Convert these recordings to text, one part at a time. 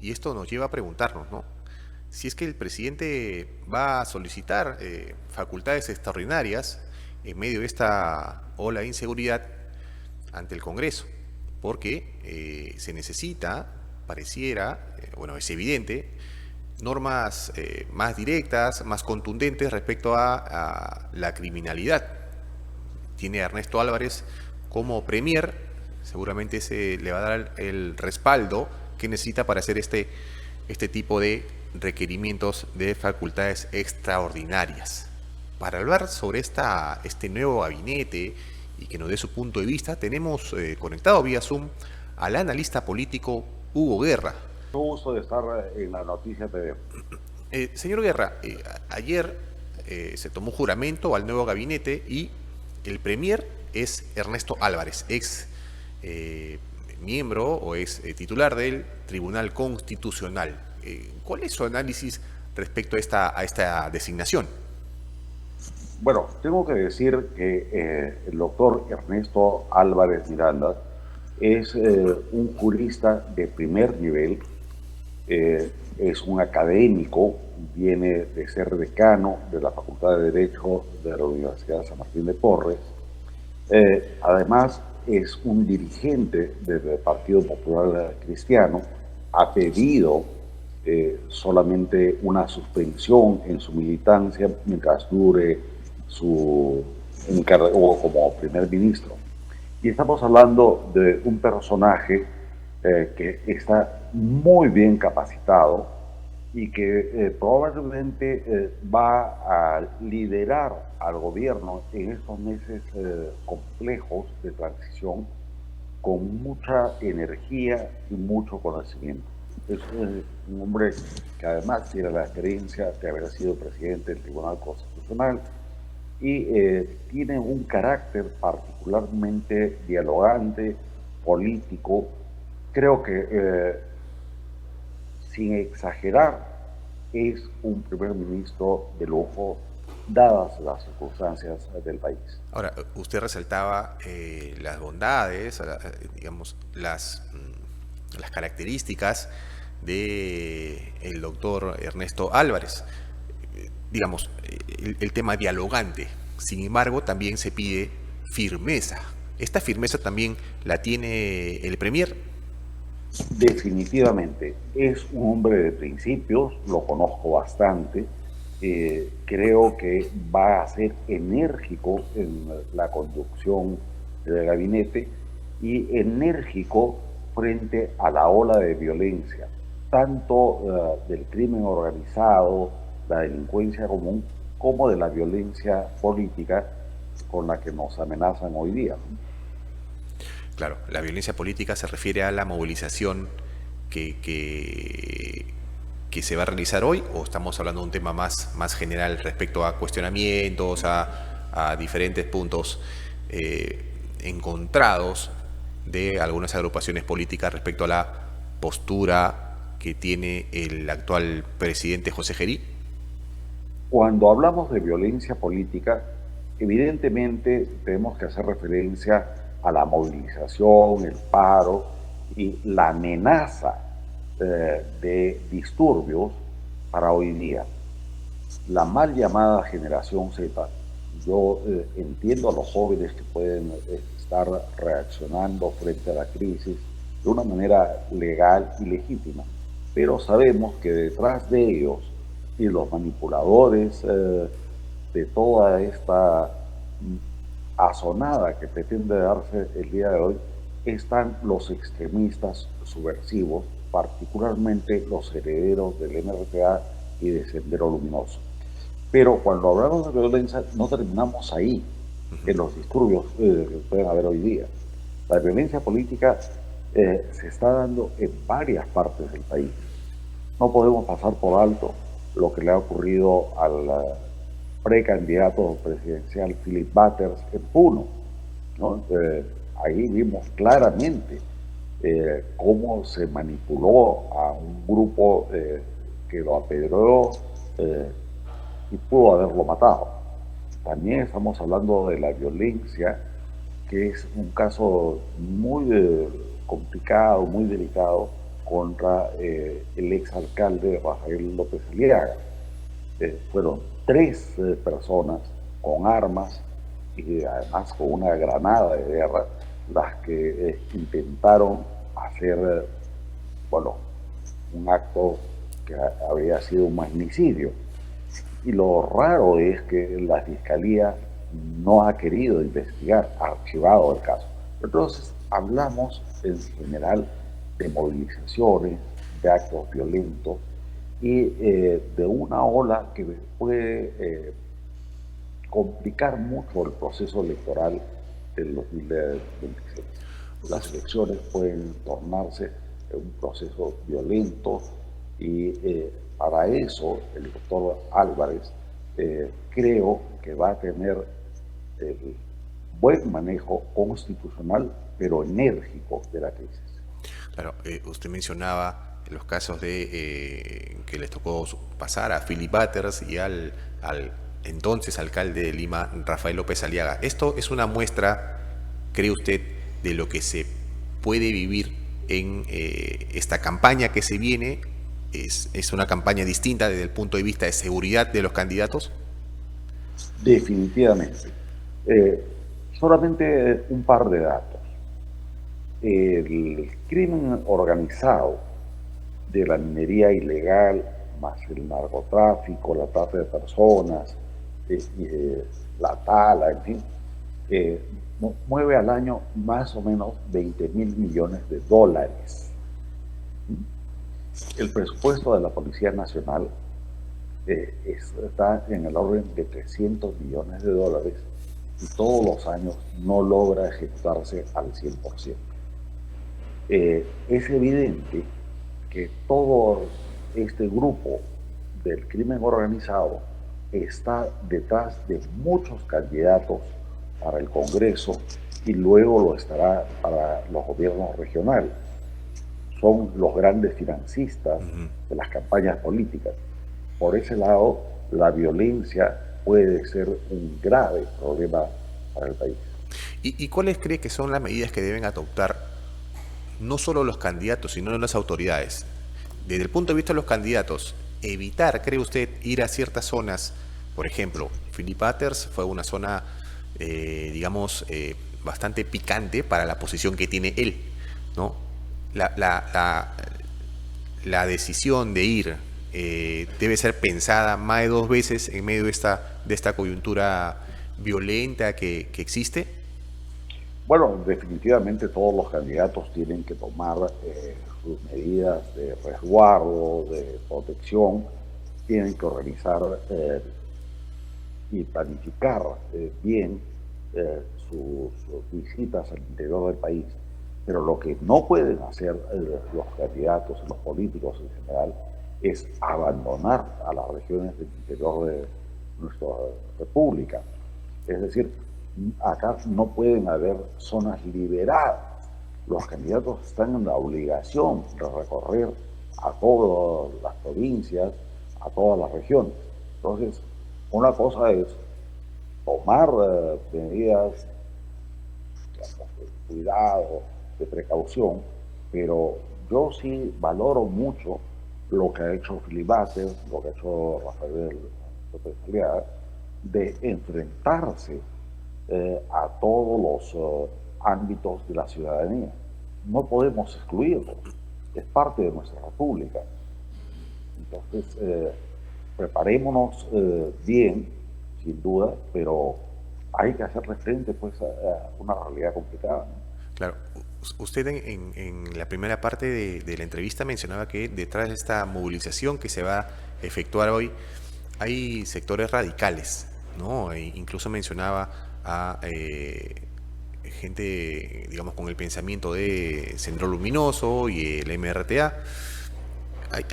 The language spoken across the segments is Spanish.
y esto nos lleva a preguntarnos, ¿no? Si es que el presidente va a solicitar facultades extraordinarias en medio de esta ola de inseguridad ante el Congreso, porque se necesita, pareciera, bueno, es evidente, normas más directas, más contundentes respecto a la criminalidad. Tiene a Ernesto Álvarez como premier, seguramente se le va a dar el respaldo que necesita para hacer este tipo de requerimientos de facultades extraordinarias. Para hablar sobre este nuevo gabinete y que nos dé su punto de vista, tenemos conectado vía Zoom al analista político Hugo Guerra. Un gusto de estar en la Noticia TV. Señor Guerra, ayer se tomó juramento al nuevo gabinete y el premier es Ernesto Álvarez, ex miembro o ex titular del Tribunal Constitucional. ¿Cuál es su análisis respecto a esta designación? Bueno, tengo que decir que el doctor Ernesto Álvarez Miranda es un jurista de primer nivel, es un académico, viene de ser decano de la Facultad de Derecho de la Universidad San Martín de Porres. Además, es un dirigente del Partido Popular Cristiano, ha pedido solamente una suspensión en su militancia mientras dure su encargo como primer ministro. Y estamos hablando de un personaje que está muy bien capacitado y que probablemente va a liderar al gobierno en estos meses complejos de transición con mucha energía y mucho conocimiento. Es un hombre que además tiene la experiencia de haber sido presidente del Tribunal Constitucional y tiene un carácter particularmente dialogante, político. Creo que, sin exagerar, es un primer ministro de lujo, dadas las circunstancias del país. Ahora, usted resaltaba las bondades, digamos, las características del doctor Ernesto Álvarez. Digamos, el tema dialogante. Sin embargo, también se pide firmeza. ¿Esta firmeza también la tiene el Premier? Definitivamente, es un hombre de principios, lo conozco bastante, creo que va a ser enérgico en la conducción del gabinete y enérgico frente a la ola de violencia, tanto del crimen organizado, la delincuencia común, como de la violencia política con la que nos amenazan hoy día. Claro, la violencia política se refiere a la movilización que, que se va a realizar hoy, o estamos hablando de un tema más general respecto a cuestionamientos, a diferentes puntos encontrados de algunas agrupaciones políticas respecto a la postura que tiene el actual presidente José Gerí? Cuando hablamos de violencia política, evidentemente tenemos que hacer referencia a la movilización, el paro y la amenaza de disturbios para hoy día. La mal llamada generación Z, yo entiendo a los jóvenes que pueden estar reaccionando frente a la crisis de una manera legal y legítima, pero sabemos que detrás de ellos y los manipuladores de toda esta asonada que pretende darse el día de hoy están los extremistas subversivos, particularmente los herederos del MRTA y de Sendero Luminoso. Pero cuando hablamos de violencia no terminamos ahí, en los disturbios que pueden haber hoy día. La violencia política se está dando en varias partes del país. No podemos pasar por alto lo que le ha ocurrido al precandidato presidencial Philip Butters en Puno, ¿no? Ahí vimos claramente cómo se manipuló a un grupo que lo apedreó y pudo haberlo matado. También estamos hablando de la violencia, que es un caso muy complicado, muy delicado, contra el exalcalde Rafael López Aliaga. Fueron 3 personas con armas y además con una granada de guerra las que intentaron hacer, bueno, un acto que había sido un magnicidio. Y lo raro es que la Fiscalía no ha querido investigar, ha archivado el caso. Entonces, hablamos en general de movilizaciones, de actos violentos y de una ola que puede complicar mucho el proceso electoral del 2026. Las elecciones pueden tornarse en un proceso violento y para eso el doctor Álvarez creo que va a tener el buen manejo constitucional, pero enérgico de la crisis. Claro, usted mencionaba los casos de que les tocó pasar a Philip Butters y al entonces alcalde de Lima, Rafael López Aliaga. ¿Esto es una muestra, cree usted, de lo que se puede vivir en esta campaña que se viene? ¿Es una campaña distinta desde el punto de vista de seguridad de los candidatos? Definitivamente. Solamente un par de datos. El crimen organizado de la minería ilegal, más el narcotráfico, la trata de personas, la tala, en fin, mueve al año más o menos 20.000 millones de dólares. El presupuesto de la Policía Nacional está en el orden de 300 millones de dólares y todos los años no logra ejecutarse al 100%. Es evidente que todo este grupo del crimen organizado está detrás de muchos candidatos para el Congreso y luego lo estará para los gobiernos regionales. Son los grandes financistas de las campañas políticas. Por ese lado, la violencia puede ser un grave problema para el país. ¿Y cuáles cree que son las medidas que deben adoptar no solo los candidatos, sino las autoridades? Desde el punto de vista de los candidatos, evitar, ¿cree usted, ir a ciertas zonas? Por ejemplo, Philip Butters fue una zona, digamos, bastante picante para la posición que tiene él, ¿no? La decisión de ir debe ser pensada más de 2 veces en medio de esta coyuntura violenta que existe. Bueno, definitivamente todos los candidatos tienen que tomar sus medidas de resguardo, de protección, tienen que organizar y planificar bien sus visitas al interior del país. Pero lo que no pueden hacer los candidatos y los políticos en general es abandonar a las regiones del interior de nuestra república. Es decir, acá no pueden haber zonas liberadas. Los candidatos están en la obligación de recorrer a todas las provincias, a todas las regiones. Entonces, una cosa es tomar medidas, digamos, de cuidado, de precaución, pero yo sí valoro mucho lo que ha hecho Philip Butters, lo que ha hecho Rafael López Aliaga, de enfrentarse a todos los ámbitos de la ciudadanía. No podemos excluirlos, es parte de nuestra república. Entonces, preparémonos bien, sin duda, pero hay que hacerle frente pues, a una realidad complicada, ¿no? Claro, usted en la primera parte de la entrevista mencionaba que detrás de esta movilización que se va a efectuar hoy hay sectores radicales, ¿no? E incluso mencionaba a gente, digamos, con el pensamiento de Centro Luminoso y el MRTA.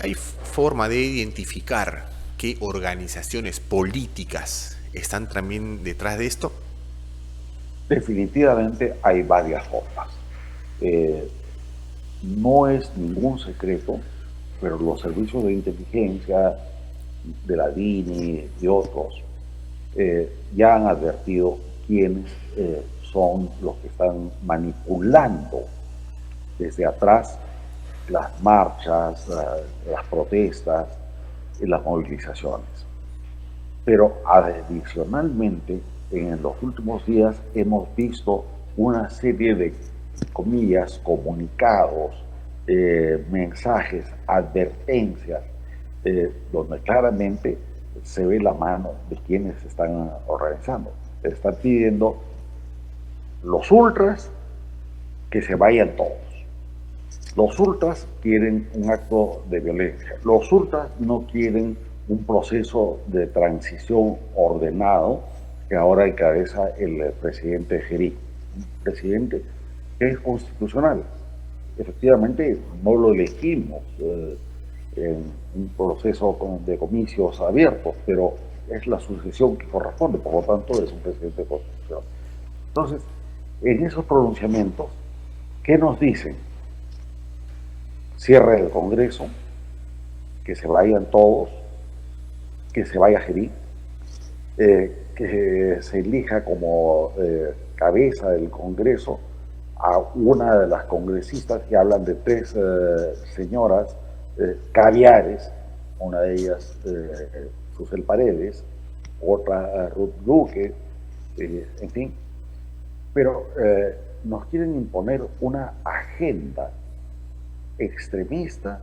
¿Hay forma de identificar qué organizaciones políticas están también detrás de esto? Definitivamente hay varias formas. No es ningún secreto, pero los servicios de inteligencia de la DINI y otros ya han advertido quiénes son los que están manipulando desde atrás las marchas, las protestas y las movilizaciones. Pero adicionalmente, en los últimos días hemos visto una serie de, comillas, comunicados, mensajes, advertencias, donde claramente se ve la mano de quienes están organizando. Están pidiendo los ultras que se vayan todos. Los ultras quieren un acto de violencia. Los ultras no quieren un proceso de transición ordenado que ahora encabeza el presidente Gerí. Un presidente que es constitucional. Efectivamente, no lo elegimos en un proceso de comicios abiertos, pero es la sucesión que corresponde, por lo tanto es un presidente constitucional. Entonces, en esos pronunciamientos, ¿qué nos dicen? Cierre del Congreso, que se vayan todos, que se vaya Gerí, que se elija como cabeza del Congreso a una de las congresistas que hablan de tres señoras caviares, una de ellas Susel Paredes, otra Ruth Luque, en fin, pero nos quieren imponer una agenda extremista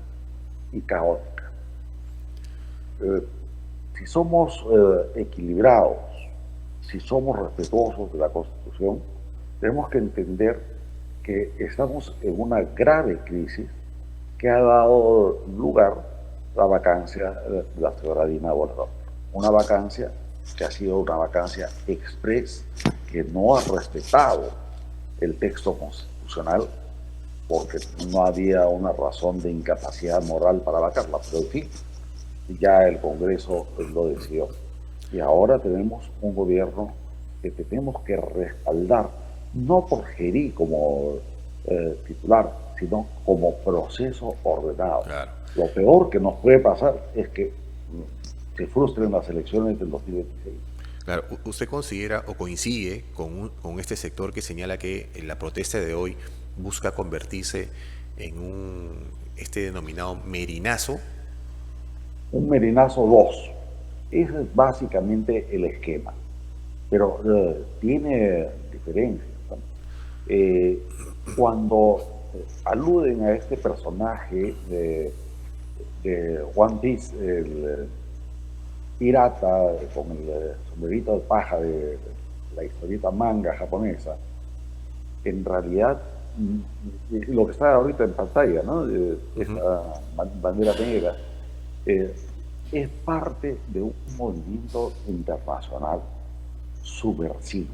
y caótica. Si somos equilibrados, si somos respetuosos de la Constitución, tenemos que entender que estamos en una grave crisis que ha dado lugar a la vacancia de la señora Dina Boluarte. Una vacancia que ha sido una vacancia express, que no ha respetado el texto constitucional, porque no había una razón de incapacidad moral para vacarla, pero en fin, ya el Congreso lo decidió. Y ahora tenemos un gobierno que tenemos que respaldar, no por Gerí como titular, sino como proceso ordenado. Claro. Lo peor que nos puede pasar es que se frustren las elecciones del 2026. Claro, ¿usted considera o coincide con este sector que señala que la protesta de hoy busca convertirse en este denominado merinazo? Un merinazo 2. Ese es básicamente el esquema. Pero tiene diferencias, ¿no? Cuando aluden a este personaje de One Piece, el pirata con el sombrerito de paja de la historieta manga japonesa, en realidad lo que está ahorita en pantalla, ¿no? Esta bandera negra, es parte de un movimiento internacional subversivo.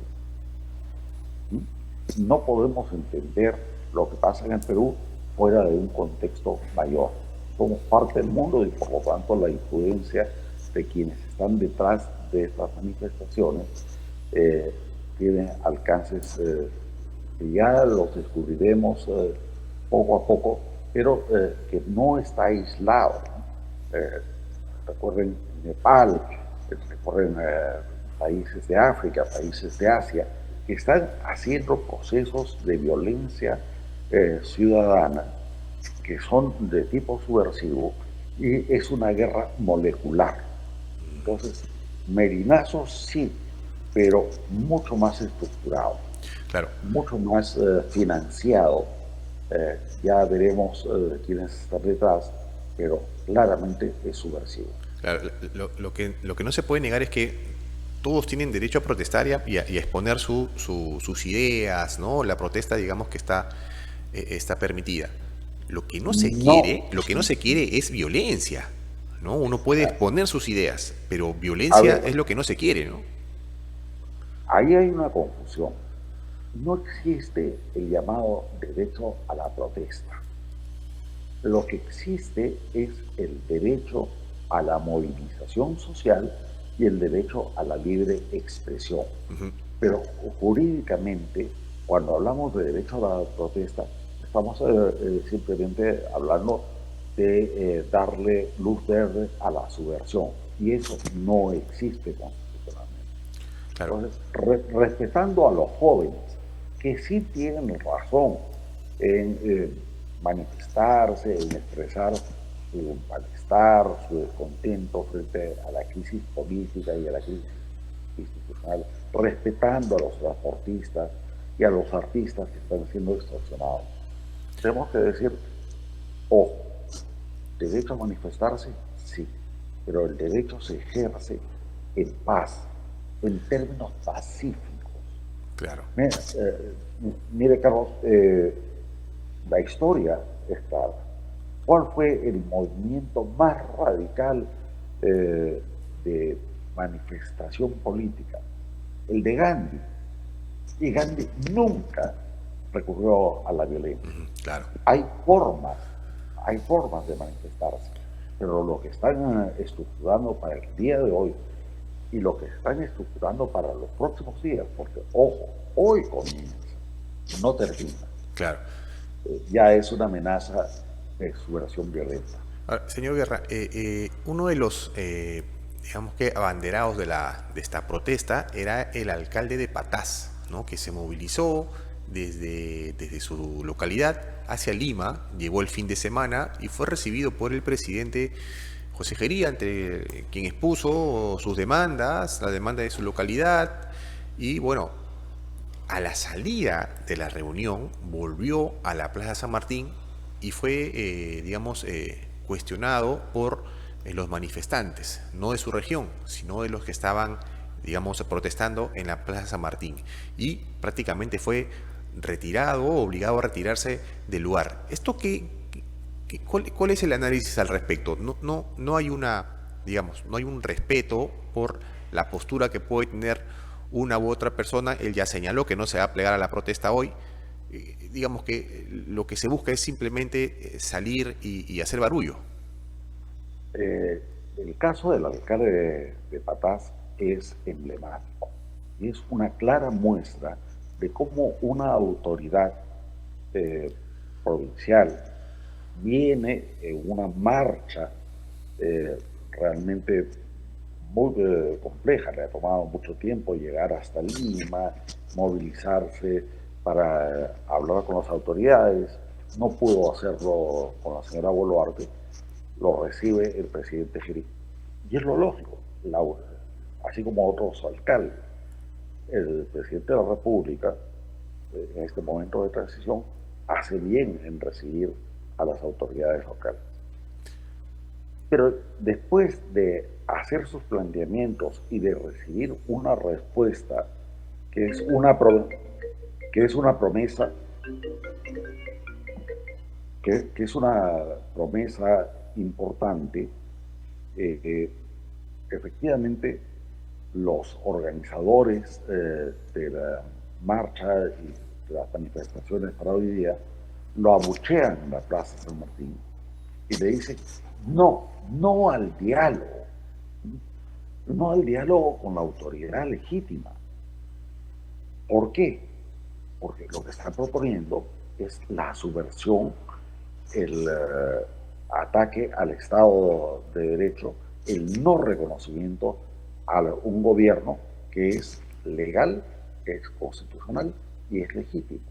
No podemos entender lo que pasa en el Perú fuera de un contexto mayor. Somos parte del mundo y por lo tanto la influencia de quienes están detrás de estas manifestaciones tiene alcances que ya los descubriremos poco a poco, pero que no está aislado, ¿no? Recuerden Nepal, recuerden países de África, países de Asia, que están haciendo procesos de violencia ciudadana que son de tipo subversivo y es una guerra molecular. Entonces, merinazo sí, pero mucho más estructurado, claro, mucho más financiado. Ya veremos quiénes están detrás, pero claramente es subversivo. Claro, lo que no se puede negar es que todos tienen derecho a protestar y a exponer sus ideas, ¿no? La protesta, digamos que está permitida. Lo que no se quiere es violencia, ¿no? Uno puede exponer sus ideas, pero violencia es lo que no se quiere, ¿no? Ahí hay una confusión. No existe el llamado derecho a la protesta. Lo que existe es el derecho a la movilización social y el derecho a la libre expresión. Pero jurídicamente, cuando hablamos de derecho a la protesta, estamos simplemente hablando de darle luz verde a la subversión, y eso no existe constitucionalmente. Claro. Entonces, respetando a los jóvenes, que sí tienen razón en manifestarse, en expresar su malestar, su descontento frente a la crisis política y a la crisis institucional, respetando a los transportistas y a los artistas que están siendo extorsionados. Tenemos que decir, ojo, derecho a manifestarse, sí, pero el derecho se ejerce en paz, en términos pacíficos. Claro. Mire, Carlos, la historia es clara. ¿Cuál fue el movimiento más radical de manifestación política? El de Gandhi. Y Gandhi nunca recurrió a la violencia. Claro. Hay formas de manifestarse, pero lo que están estructurando para el día de hoy y lo que están estructurando para los próximos días, porque, ojo, hoy comienza, no termina. Claro. Ya es una amenaza de subversión violenta. Ahora, señor Guerra, uno de los, digamos que abanderados de esta protesta era el alcalde de Patás, ¿no? Que se movilizó desde su localidad hacia Lima, llegó el fin de semana y fue recibido por el presidente José Gería, entre quien expuso sus demandas, la demanda de su localidad, y bueno, a la salida de la reunión volvió a la Plaza San Martín y fue, digamos, cuestionado por los manifestantes, no de su región, sino de los que estaban, digamos, protestando en la Plaza San Martín. Y prácticamente fue retirado, obligado a retirarse del lugar. ¿Esto cuál es el análisis al respecto? No hay digamos, no hay un respeto por la postura que puede tener una u otra persona. Él ya señaló que no se va a plegar a la protesta hoy. Digamos que lo que se busca es simplemente salir y hacer barullo. El caso del alcalde de Patás es emblemático y es una clara muestra de cómo una autoridad provincial viene en una marcha realmente muy compleja. Le ha tomado mucho tiempo llegar hasta Lima, movilizarse para hablar con las autoridades. No pudo hacerlo con la señora Boluarte. Lo recibe el presidente Gerí. Y es lo lógico, así como otros alcaldes. El presidente de la República, en este momento de transición, hace bien en recibir a las autoridades locales. Pero después de hacer sus planteamientos y de recibir una respuesta que es una promesa, que es una promesa importante, efectivamente los organizadores de la marcha y de las manifestaciones para hoy día lo abuchean en la Plaza San Martín y le dicen no al diálogo, no al diálogo con la autoridad legítima. ¿Por qué? Porque lo que están proponiendo es la subversión, el ataque al Estado de Derecho, el no reconocimiento a un gobierno que es legal, que es constitucional y es legítimo.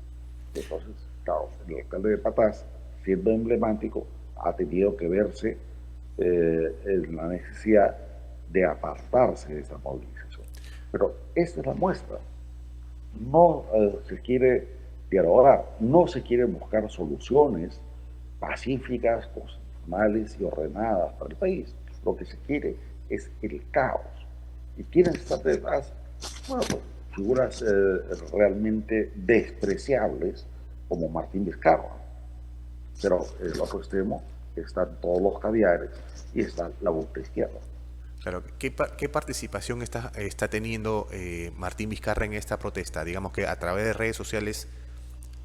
Entonces, claro, el alcalde de Patás, siendo emblemático, ha tenido que verse en la necesidad de apartarse de esa movilización. Pero esta es la muestra. No se quiere dialogar, no se quiere buscar soluciones pacíficas, constitucionales y ordenadas para el país. Lo que se quiere es el caos. ¿Y quiénes están detrás? Bueno, pues, figuras realmente despreciables como Martín Vizcarra. Pero en el otro extremo están todos los caviares y está la vuelta izquierda. Claro, ¿qué participación está teniendo Martín Vizcarra en esta protesta? Digamos que a través de redes sociales,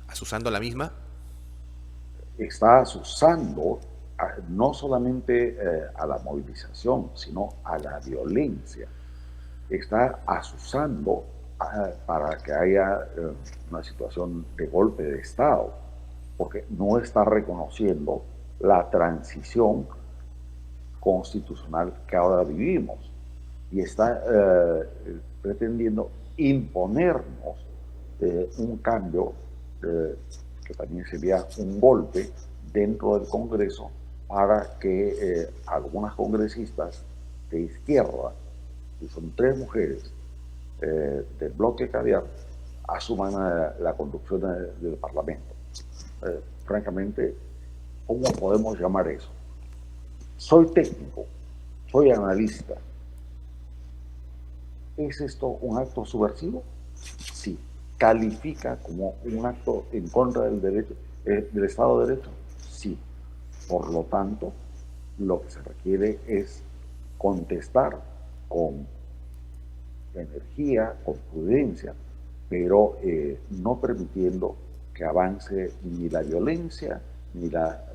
¿asusando la misma? Está asusando no solamente a la movilización, sino a la violencia. Está asusando para que haya una situación de golpe de Estado, porque no está reconociendo la transición constitucional que ahora vivimos y está pretendiendo imponernos un cambio que también sería un golpe dentro del Congreso para que algunas congresistas de izquierda, y son 3 mujeres del bloque caviar, asuman la conducción del Parlamento. Francamente, ¿cómo podemos llamar eso? Soy técnico, soy analista. ¿Es esto un acto subversivo? Sí. ¿Califica como un acto en contra del derecho, del Estado de Derecho? Sí. Por lo tanto, lo que se requiere es contestar con energía, con prudencia, pero no permitiendo que avance ni la violencia ni la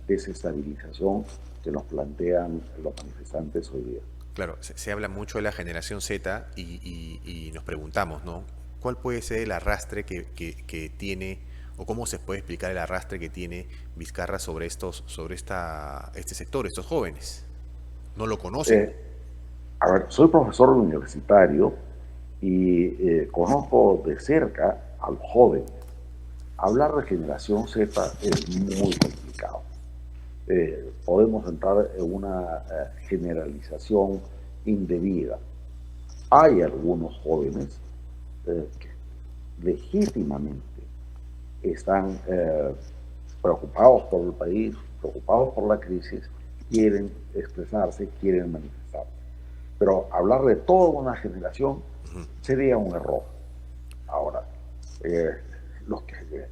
desestabilización que nos plantean los manifestantes hoy día. Claro, se habla mucho de la generación Z y nos preguntamos, ¿no? ¿Cuál puede ser el arrastre que tiene, o cómo se puede explicar el arrastre que tiene Vizcarra sobre este sector, estos jóvenes? ¿No lo conocen? A ver, soy profesor universitario y conozco de cerca a los jóvenes. Hablar de generación Z es muy complicado. Podemos entrar en una generalización indebida. Hay algunos jóvenes que legítimamente están preocupados por el país, preocupados por la crisis, quieren expresarse, quieren manifestarse. Pero hablar de toda una generación sería un error. Ahora, lo que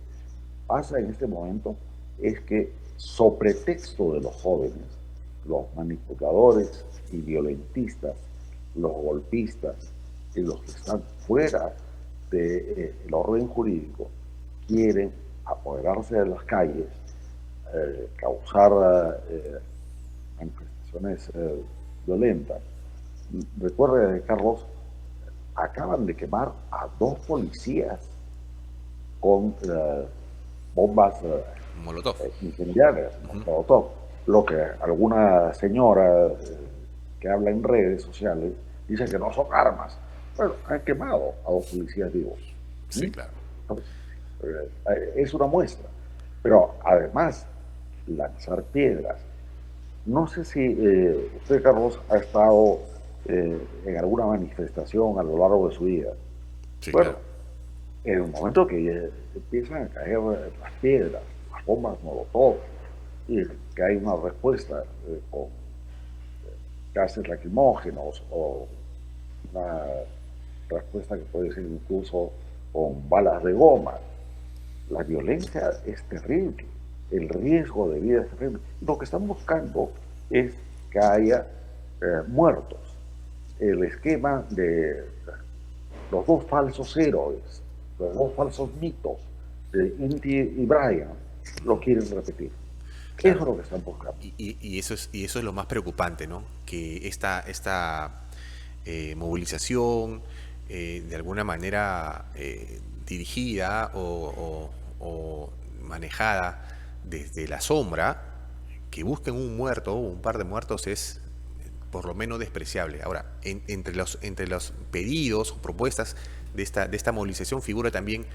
pasa en este momento es que, sobre texto de los jóvenes, los manipuladores y violentistas, los golpistas y los que están fuera del orden jurídico, quieren apoderarse de las calles, causar manifestaciones violentas. Recuerde, Carlos, acaban de quemar a 2 policías con bombas Molotov. incendiarias, Molotov. Lo que alguna señora que habla en redes sociales dice que no son armas. Bueno, han quemado a 2 policías vivos. Sí, claro. Entonces, es una muestra. Pero además, lanzar piedras. No sé si usted, Carlos, ha estado en alguna manifestación a lo largo de su vida. Sí, Bueno, claro. en el momento que empiezan a caer las piedras, las bombas molotov, y que hay una respuesta con gases lacrimógenos o una respuesta que puede ser incluso con balas de goma, la violencia es terrible, el riesgo de vida es terrible. Lo que están buscando es que haya muertos. El esquema de los 2 falsos héroes, los 2 falsos mitos de Inti y Brian, lo quieren repetir. Claro. Eso es lo que están buscando. Y eso es lo más preocupante, ¿no? Que esta movilización, de alguna manera dirigida o manejada desde la sombra, que busquen un muerto o un par de muertos, es por lo menos despreciable. Ahora, entre los pedidos o propuestas de esta movilización figura también,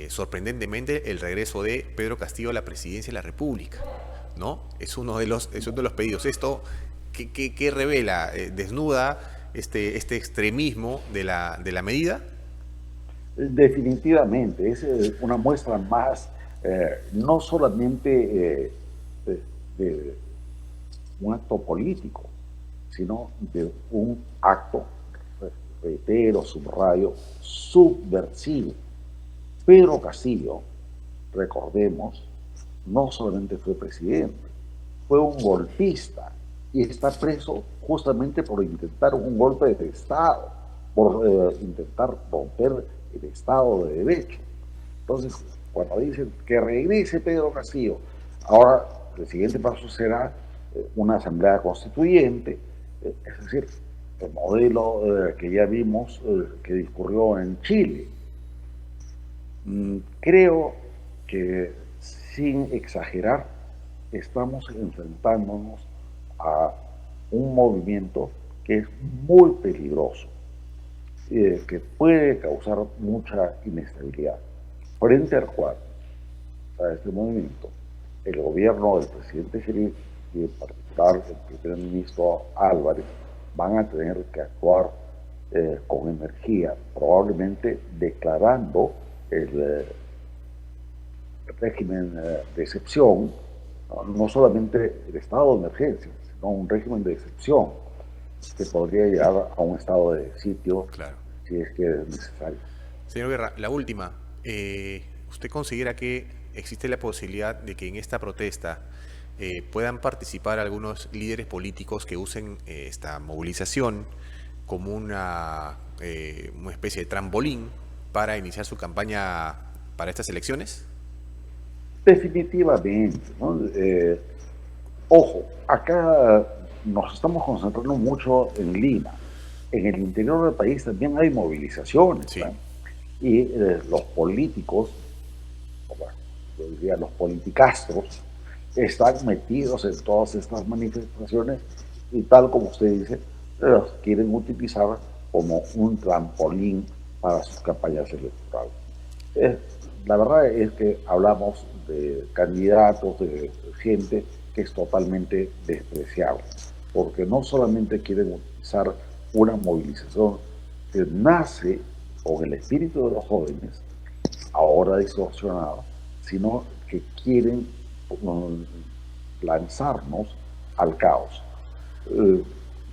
sorprendentemente, el regreso de Pedro Castillo a la presidencia de la República, ¿no? Es uno de los pedidos. Esto, ¿qué revela? ¿Desnuda este extremismo de la medida? Definitivamente, es una muestra más, no solamente de un acto político, sino de un acto, reitero, subrayo, subversivo. Pedro Castillo, recordemos, no solamente fue presidente, fue un golpista y está preso justamente por intentar un golpe de Estado, por intentar romper el Estado de Derecho. Entonces, cuando dicen que regrese Pedro Castillo, ahora el siguiente paso será una asamblea constituyente, es decir, el modelo que ya vimos que discurrió en Chile. Creo que, sin exagerar, estamos enfrentándonos a un movimiento que es muy peligroso, que puede causar mucha inestabilidad. Frente al cual, a este movimiento, el gobierno del presidente Jerez y en particular el primer ministro Álvarez van a tener que actuar con energía, probablemente declarando el régimen de excepción, no solamente el estado de emergencia, sino un régimen de excepción que podría llegar a un estado de sitio Claro. si es que es necesario. Señor Guerra, la última. ¿Usted considera que existe la posibilidad de que en esta protesta puedan participar algunos líderes políticos que usen esta movilización como una especie de trampolín para iniciar su campaña para estas elecciones? Definitivamente, ¿no? Ojo, acá nos estamos concentrando mucho en Lima. En el interior del país también hay movilizaciones, Sí, ¿no? Y los políticos, bueno, yo diría los politicastros, están metidos en todas estas manifestaciones y tal como usted dice, los quieren utilizar como un trampolín para sus campañas electorales. Eh, la verdad es que hablamos de candidatos, de gente que es totalmente despreciable, porque no solamente quieren utilizar una movilización que nace con el espíritu de los jóvenes, ahora distorsionado, sino que quieren lanzarnos al caos. Eh,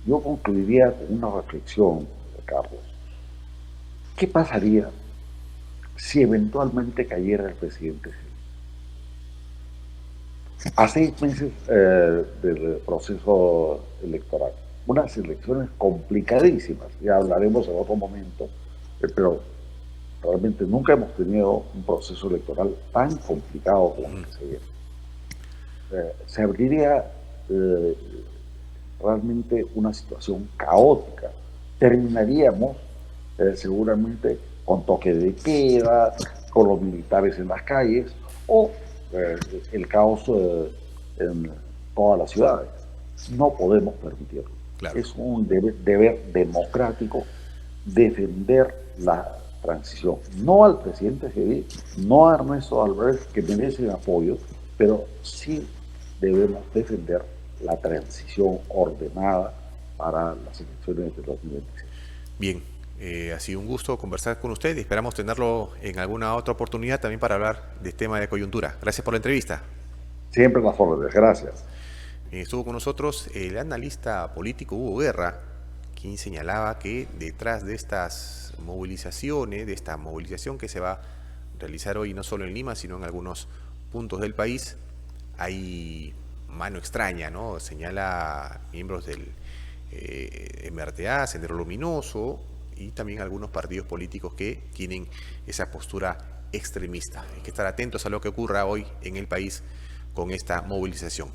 yo concluiría con una reflexión, Carlos. ¿Qué pasaría si eventualmente cayera el presidente? A 6 meses del proceso electoral, unas elecciones complicadísimas, ya hablaremos en otro momento, pero realmente nunca hemos tenido un proceso electoral tan complicado como el que se viene. Se abriría realmente una situación caótica. Terminaríamos seguramente con toque de queda, con los militares en las calles o el caos en todas las ciudades. No podemos permitirlo. claro. Es un deber democrático defender la transición. No al presidente Gedi, no a Ernesto Álvarez, que merecen apoyo, pero sí debemos defender la transición ordenada para las elecciones de 2026. Bien, ha sido un gusto conversar con usted y esperamos tenerlo en alguna otra oportunidad también para hablar de tema de coyuntura. Gracias por la entrevista. Siempre las órdenes. Gracias. Estuvo con nosotros el analista político Hugo Guerra, quien señalaba que detrás de estas movilizaciones, de esta movilización que se va a realizar hoy no solo en Lima, sino en algunos puntos del país, hay mano extraña, ¿no? Señala miembros del MRTA, Sendero Luminoso, y también algunos partidos políticos que tienen esa postura extremista. Hay que estar atentos a lo que ocurra hoy en el país con esta movilización.